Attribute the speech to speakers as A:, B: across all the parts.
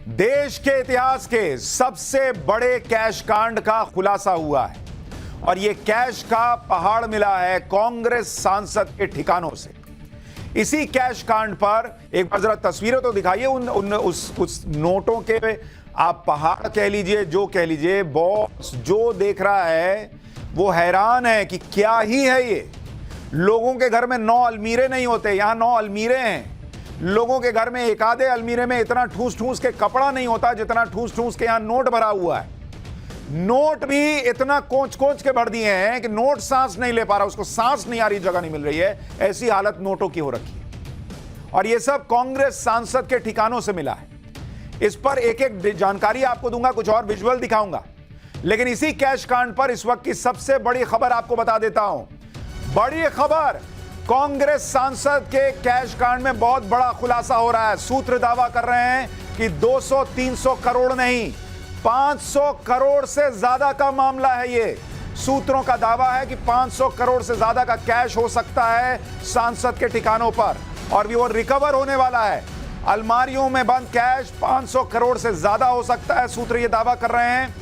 A: देश के इतिहास के सबसे बड़े कैश कांड का खुलासा हुआ है और यह कैश का पहाड़ मिला है कांग्रेस सांसद के ठिकानों से। इसी कैश कांड पर एक बार जरा तस्वीरें तो दिखाइए उस नोटों के, आप पहाड़ कह लीजिए, जो कह लीजिए। बॉस जो देख रहा है वो हैरान है कि क्या ही है ये। लोगों के घर में 9 अलमीरे नहीं होते, यहां 9 अलमीरे हैं। लोगों के घर में एक आधे अलमीरे में इतना ठूस ठूस के कपड़ा नहीं होता जितना ठूस ठूस के यहां नोट भरा हुआ है। नोट भी इतना कोच कोच के भर दिए हैं कि नोट सांस नहीं ले पा रहा, उसको सांस नहीं आ रही, जगह नहीं मिल रही है, ऐसी हालत नोटों की हो रखी है। और यह सब कांग्रेस सांसद के ठिकानों से मिला है। इस पर एक एक जानकारी आपको दूंगा, कुछ और विजुअल दिखाऊंगा, लेकिन इसी कैश कांड पर इस वक्त की सबसे बड़ी खबर आपको बता देता हूं। बड़ी खबर, कांग्रेस सांसद के कैश कांड में बहुत बड़ा खुलासा हो रहा है। सूत्र दावा कर रहे हैं कि 200-300 करोड़ नहीं, 500 करोड़ से ज्यादा का मामला है। ये सूत्रों का दावा है कि 500 करोड़ से ज्यादा का कैश हो सकता है सांसद के ठिकानों पर, और भी वो रिकवर होने वाला है। अलमारियों में बंद कैश 500 करोड़ से ज्यादा हो सकता है, सूत्र ये दावा कर रहे हैं।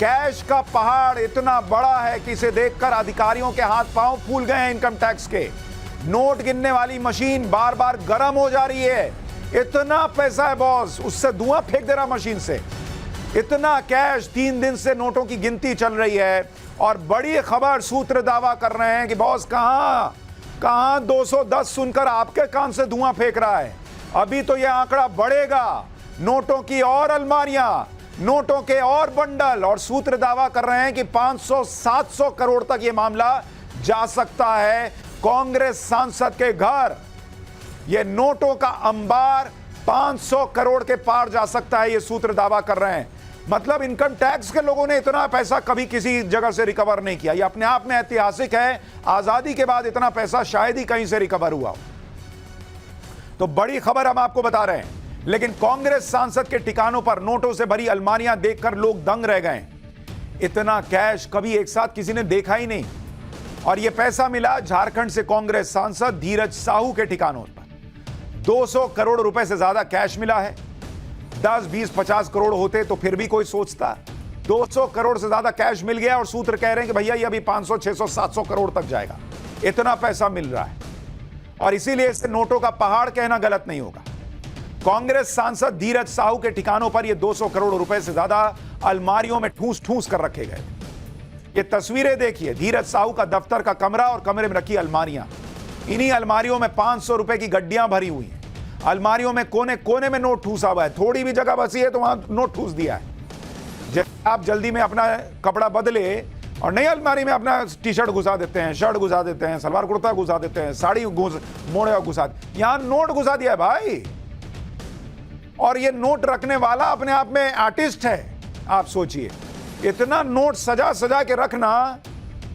A: कैश का पहाड़ इतना बड़ा है कि इसे देखकर अधिकारियों के हाथ पांव फूल गए हैं इनकम टैक्स के। नोट गिनने वाली मशीन बार बार गर्म हो जा रही है। इतना पैसा है बॉस, उससे धुआं फेंक दे रहा मशीन से। इतना कैश, 3 दिन से नोटों की गिनती चल रही है। और बड़ी खबर, सूत्र दावा कर रहे हैं कि बॉस कहां 210 सुनकर आपके कान से धुआं फेंक रहा है। अभी तो यह आंकड़ा बढ़ेगा। नोटों की और अलमारियां, नोटों के और बंडल, और सूत्र दावा कर रहे हैं कि 500-700 करोड़ तक यह मामला जा सकता है कांग्रेस सांसद के घर। यह नोटों का अंबार 500 करोड़ के पार जा सकता है, यह सूत्र दावा कर रहे हैं। मतलब इनकम टैक्स के लोगों ने इतना पैसा कभी किसी जगह से रिकवर नहीं किया। यह अपने आप में ऐतिहासिक है। आजादी के बाद इतना पैसा शायद ही कहीं से रिकवर हुआ हो। तो बड़ी खबर हम आपको बता रहे हैं। लेकिन कांग्रेस सांसद के ठिकानों पर नोटों से भरी अलमारियां देखकर लोग दंग रह गए। इतना कैश कभी एक साथ किसी ने देखा ही नहीं। और यह पैसा मिला झारखंड से कांग्रेस सांसद धीरज साहू के ठिकानों पर। 200 करोड़ रुपए से ज्यादा कैश मिला है। 10, 20, 50 करोड़ होते तो फिर भी कोई सोचता। 200 करोड़ से ज्यादा कैश मिल गया और सूत्र कह रहे हैं कि भैया ये अभी 500, 600, 700 करोड़ तक जाएगा। इतना पैसा मिल रहा है और इसीलिए इसे नोटों का पहाड़ कहना गलत नहीं होगा। कांग्रेस सांसद धीरज साहू के ठिकानों पर ये 200 करोड़ रुपए से ज्यादा अलमारियों में ठूस ठूस कर रखे गए। ये तस्वीरें देखिए, धीरज साहू का दफ्तर का कमरा और कमरे में रखी अलमारियां। इन्हीं अलमारियों में 500 रुपए की गड्डियां भरी हुई हैं। अलमारियों में कोने कोने में नोट ठूसा हुआ है। थोड़ी भी जगह बची है तो वहां नोट ठूस दिया है। जब आप जल्दी में अपना कपड़ा बदले और नई अलमारी में अपना टी शर्ट घुसा देते हैं, शर्ट घुसा देते हैं, सलवार कुर्ता घुसा देते हैं, साड़ी मोड़े घुसा, यहां नोट घुसा दिया है भाई। और ये नोट रखने वाला अपने आप में आर्टिस्ट है। आप सोचिए, इतना नोट सजा सजा के रखना,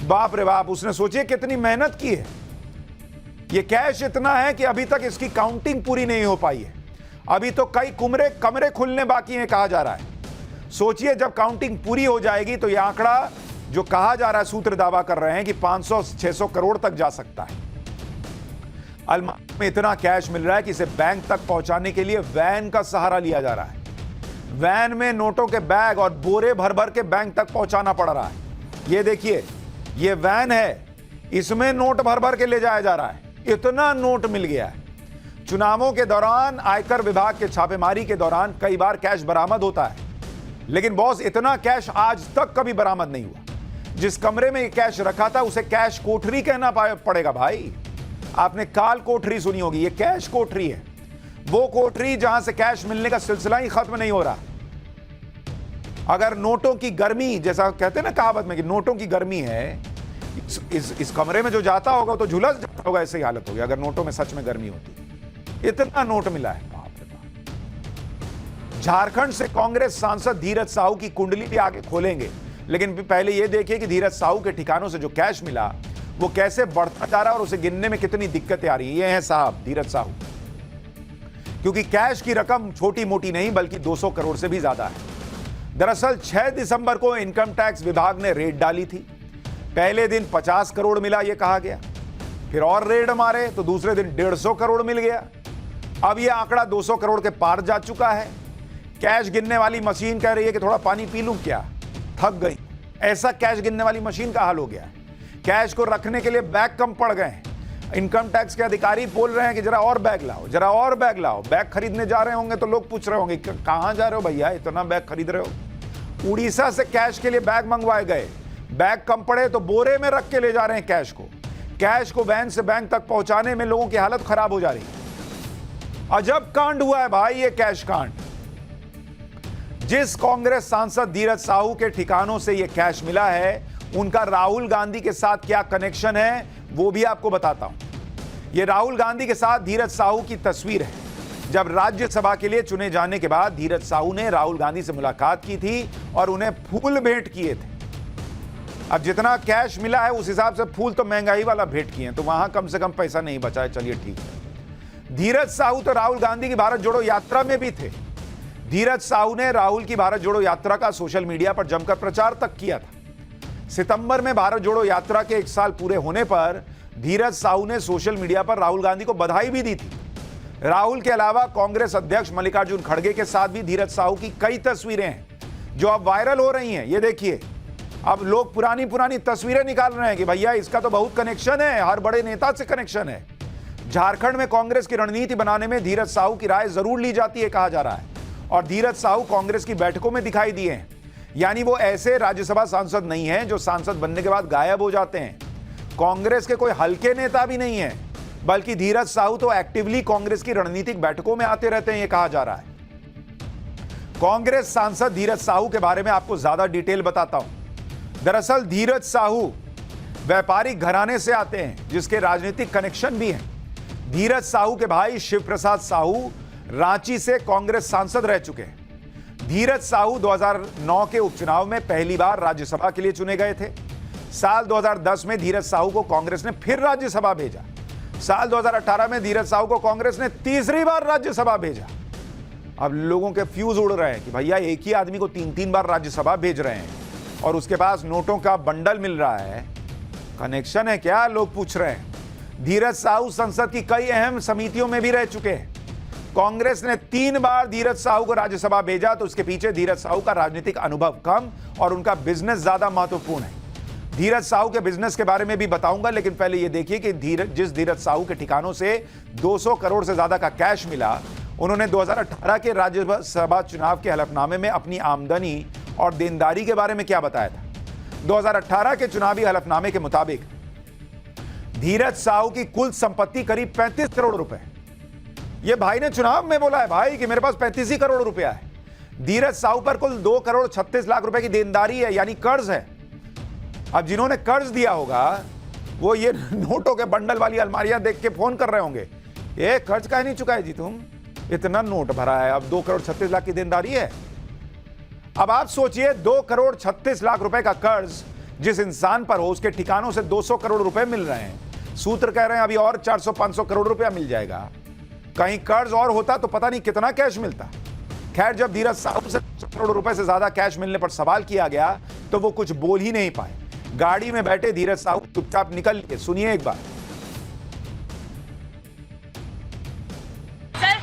A: बाप रे बाप। उसने सोचिए कितनी मेहनत की है। ये कैश इतना है कि अभी तक इसकी काउंटिंग पूरी नहीं हो पाई है। अभी तो कई कमरे खुलने बाकी हैं कहा जा रहा है। सोचिए जब काउंटिंग पूरी हो जाएगी तो यह आंकड़ा जो कहा जा रहा है, सूत्र दावा कर रहे हैं कि 500-600 करोड़ तक जा सकता है। अलमारी में इतना कैश मिल रहा है कि इसे बैंक तक पहुंचाने के लिए वैन का सहारा लिया जा रहा है। वैन में नोटों के बैग और बोरे भर भर के बैंक तक पहुंचाना पड़ रहा है। ये देखिए, ये वैन है, इसमें नोट भर भर के ले जाया जा रहा है। इतना नोट मिल गया है। चुनावों के दौरान, आयकर विभाग के छापेमारी के दौरान कई बार कैश बरामद होता है, लेकिन बॉस इतना कैश आज तक कभी बरामद नहीं हुआ। जिस कमरे में कैश रखा था उसे कैश कोठरी कहना पड़ेगा भाई। आपने काल कोठरी सुनी होगी, ये कैश कोठरी है। वो कोठरी जहां से कैश मिलने का सिलसिला ही खत्म नहीं हो रहा। अगर नोटों की गर्मी, जैसा कहते हैं ना कहावत में कि नोटों की गर्मी है, इस कमरे में जो जाता होगा तो झुलस जाता होगा। ऐसी हालत होगी अगर नोटों में सच में गर्मी होती। इतना नोट मिला है, बाप रे बाप। झारखंड से कांग्रेस सांसद धीरज साहू की कुंडली भी आगे खोलेंगे, लेकिन पहले यह देखिए कि धीरज साहू के ठिकानों से जो कैश मिला वो कैसे बढ़ता जा रहा है और उसे गिनने में कितनी दिक्कतें आ रही है। ये हैं साहब धीरज साहू। क्योंकि कैश की रकम छोटी मोटी नहीं बल्कि 200 करोड़ से भी ज्यादा है। दरअसल 6 दिसंबर को इनकम टैक्स विभाग ने रेड डाली थी। पहले दिन 50 करोड़ मिला, यह कहा गया। फिर और रेड मारे तो दूसरे दिन 150 करोड़ मिल गया। अब यह आंकड़ा 200 करोड़ के पार जा चुका है। कैश गिनने वाली मशीन कह रही है कि थोड़ा पानी पी लूं क्या, थक गई। ऐसा कैश गिनने वाली मशीन का हाल हो गया है। कैश को रखने के लिए बैग कम पड़ गए हैं। इनकम टैक्स के अधिकारी बोल रहे हैं कि जरा और बैग लाओ, जरा और बैग लाओ। बैग खरीदने जा रहे होंगे तो लोग पूछ रहे होंगे कहां जा रहे हो भैया, इतना बैग खरीद रहे हो। उड़ीसा से कैश के लिए बैग मंगवाए गए, बैग कम पड़े तो बोरे में रख के ले जा रहे हैं कैश को। कैश को वैन से बैंक तक पहुंचाने में लोगों की हालत खराब हो जा रही है। अजब कांड हुआ है भाई ये कैश कांड। जिस कांग्रेस सांसद धीरज साहू के ठिकानों से यह कैश मिला है, उनका राहुल गांधी के साथ क्या कनेक्शन है वो भी आपको बताता हूं। यह राहुल गांधी के साथ धीरज साहू की तस्वीर है। जब राज्यसभा के लिए चुने जाने के बाद धीरज साहू ने राहुल गांधी से मुलाकात की थी और उन्हें फूल भेंट किए थे। अब जितना कैश मिला है उस हिसाब से फूल तो महंगाई वाला भेंट किए हैं, तो वहां कम से कम पैसा नहीं बचा है। चलिए ठीक है। धीरज साहू तो राहुल गांधी की भारत जोड़ो यात्रा में भी थे। धीरज साहू ने राहुल की भारत जोड़ो यात्रा का सोशल मीडिया पर जमकर प्रचार तक किया था। सितंबर में भारत जोड़ो यात्रा के 1 साल पूरे होने पर धीरज साहू ने सोशल मीडिया पर राहुल गांधी को बधाई भी दी थी। राहुल के अलावा कांग्रेस अध्यक्ष मल्लिकार्जुन खड़गे के साथ भी धीरज साहू की कई तस्वीरें हैं जो अब वायरल हो रही हैं। ये देखिए, अब लोग पुरानी पुरानी तस्वीरें निकाल रहे हैं कि भैया इसका तो बहुत कनेक्शन है, हर बड़े नेता से कनेक्शन है। झारखंड में कांग्रेस की रणनीति बनाने में धीरज साहू की राय जरूर ली जाती है कहा जा रहा है, और धीरज साहू कांग्रेस की बैठकों में दिखाई दिए हैं। यानी वो ऐसे राज्यसभा सांसद नहीं हैं जो सांसद बनने के बाद गायब हो जाते हैं। कांग्रेस के कोई हल्के नेता भी नहीं है, बल्कि धीरज साहू तो एक्टिवली कांग्रेस की रणनीतिक बैठकों में आते रहते हैं, ये कहा जा रहा है। कांग्रेस सांसद धीरज साहू के बारे में आपको ज्यादा डिटेल बताता हूं। दरअसल धीरज साहू व्यापारिक घराने से आते हैं जिसके राजनीतिक कनेक्शन भी हैं। धीरज साहू के भाई शिव प्रसाद साहू रांची से कांग्रेस सांसद रह चुके हैं। धीरज साहू 2009 के उपचुनाव में पहली बार राज्यसभा के लिए चुने गए थे। साल 2010 में धीरज साहू को कांग्रेस ने फिर राज्यसभा भेजा। साल 2018 में धीरज साहू को कांग्रेस ने तीसरी बार राज्यसभा भेजा। अब लोगों के फ्यूज उड़ रहे हैं कि भैया एक ही आदमी को 3-3 बार राज्यसभा भेज रहे हैं और उसके पास नोटों का बंडल मिल रहा है, कनेक्शन है क्या, लोग पूछ रहे हैं। धीरज साहू संसद की कई अहम समितियों में भी रह चुके हैं। कांग्रेस ने 3 बार धीरज साहू को राज्यसभा भेजा तो उसके पीछे धीरज साहू का राजनीतिक अनुभव कम और उनका बिजनेस ज्यादा महत्वपूर्ण है। धीरज साहू के बिजनेस के बारे में भी बताऊंगा, लेकिन पहले यह देखिए कि जिस धीरज साहू के ठिकानों से 200 करोड़ से ज्यादा का कैश मिला, उन्होंने 2018 के राज्यसभा चुनाव के हलफनामे में अपनी आमदनी और देनदारी के बारे में क्या बताया था। 2018 के चुनावी हलफनामे के मुताबिक धीरज साहू की कुल संपत्ति करीब 35 करोड़ रुपए। यह भाई ने चुनाव में बोला है भाई कि मेरे पास 35 ही करोड़ रुपया है। धीरज साहू पर कुल 2 करोड़ 36 लाख रुपए की देनदारी है, यानी कर्ज है। अब जिन्होंने कर्ज दिया होगा वो ये नोटों के बंडल वाली अलमारियां देख के फोन कर रहे होंगे, ये कर्ज काहे नहीं चुकाए जी तुम, इतना नोट भरा है, अब 2 करोड़ 36 लाख की देनदारी है। अब आप सोचिए 2 करोड़ 36 लाख रुपए का कर्ज जिस इंसान पर हो उसके ठिकानों से 200 करोड़ रुपए मिल रहे हैं। सूत्र कह रहे हैं अभी और 400-500 करोड़ रुपया मिल जाएगा। कहीं कर्ज और होता तो पता नहीं कितना कैश मिलता। खैर, जब धीरज साहू से करोड़ रुपए से ज्यादा कैश मिलने पर सवाल किया गया तो वो कुछ बोल ही नहीं पाए। गाड़ी में बैठे धीरज साहू चुपचाप निकल लिए। सुनिए एक बार।
B: सर,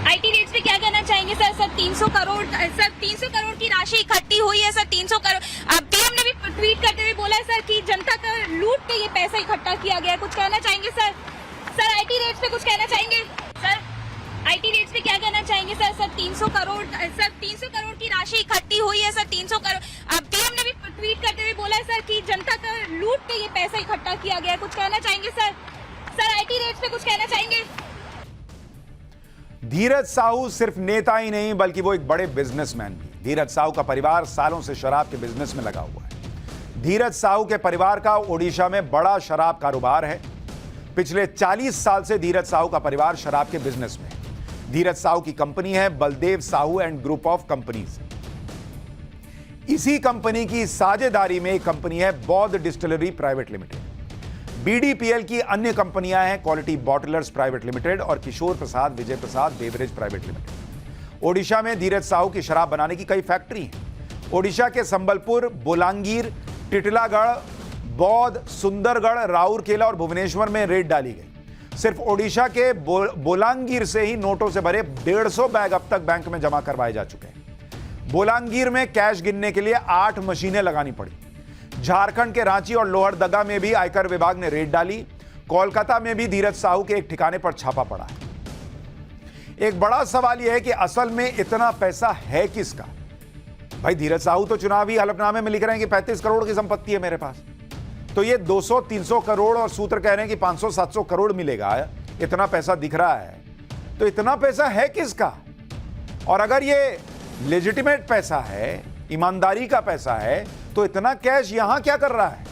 B: आईटी रेट्स पे क्या कहना चाहेंगे सर? सर 300 करोड़ की राशि इकट्ठी हुई है सर, 300 करोड़। अब पीएम ने भी ट्वीट करते हुए बोला है सर कि जनता का लूट के ये पैसा इकट्ठा किया गया है। कुछ कहना चाहेंगे सर? सर आईटी रेट्स पे कुछ कहना चाहेंगे सर? आईटी रेट्स पे क्या कहना चाहेंगे सर? सर 300 करोड़ की राशि इकट्ठी हुई है सर, 300 करोड़। अब पीएम ने भी ट्वीट करते हुए बोला है सर कि जनता का लूट के ये पैसा इकट्ठा किया गया है। कुछ कहना चाहेंगे सर? सर आईटी रेट्स पे कुछ कहना चाहेंगे?
A: धीरज साहू सिर्फ नेता ही नहीं बल्कि वो एक बड़े बिजनेसमैन भी। धीरज साहू का परिवार सालों से शराब के बिजनेस में लगा हुआ है। धीरज साहू के परिवार का ओडिशा में बड़ा शराब कारोबार है। पिछले 40 साल से धीरज साहू का परिवार शराब के बिजनेस में है। धीरज साहू की कंपनी है Baldev Sahu and group of companies. इसी कंपनी की साझेदारी में एक कंपनी है बौद्ध डिस्टिलरी प्राइवेट लिमिटेड। बीडीपीएल की अन्य कंपनियां हैं क्वालिटी बॉटलर्स प्राइवेट लिमिटेड और किशोर प्रसाद विजय प्रसाद बेवरेज प्राइवेट लिमिटेड। ओडिशा में धीरज साहू की शराब बनाने की कई फैक्ट्री हैं। ओडिशा के संबलपुर, बोलांगीर, टिटलागढ़, बौद्ध, सुंदरगढ़, राउरकेला और भुवनेश्वर में रेड डाली गई। सिर्फ ओडिशा के बोलांगीर से ही नोटों से भरे 150 बैग अब तक बैंक में जमा करवाए जा चुके हैं। बोलांगीर में कैश गिनने के लिए 8 मशीनें लगानी पड़ी। झारखंड के रांची और लोहरदगा में भी आयकर विभाग ने रेड डाली। कोलकाता में भी धीरज साहू के एक ठिकाने पर छापा पड़ा है। एक बड़ा सवाल यह है कि असल में इतना पैसा है किसका? भाई धीरज साहू तो चुनावी हलफनामे में लिख रहे हैं कि 35 करोड़ की संपत्ति है मेरे पास, तो ये 200-300 करोड़ और सूत्र कह रहे हैं कि 500-700 करोड़ मिलेगा, इतना पैसा दिख रहा है, तो इतना पैसा है किसका? और अगर ये लेजिटिमेट पैसा है, ईमानदारी का पैसा है, तो इतना कैश यहां क्या कर रहा है?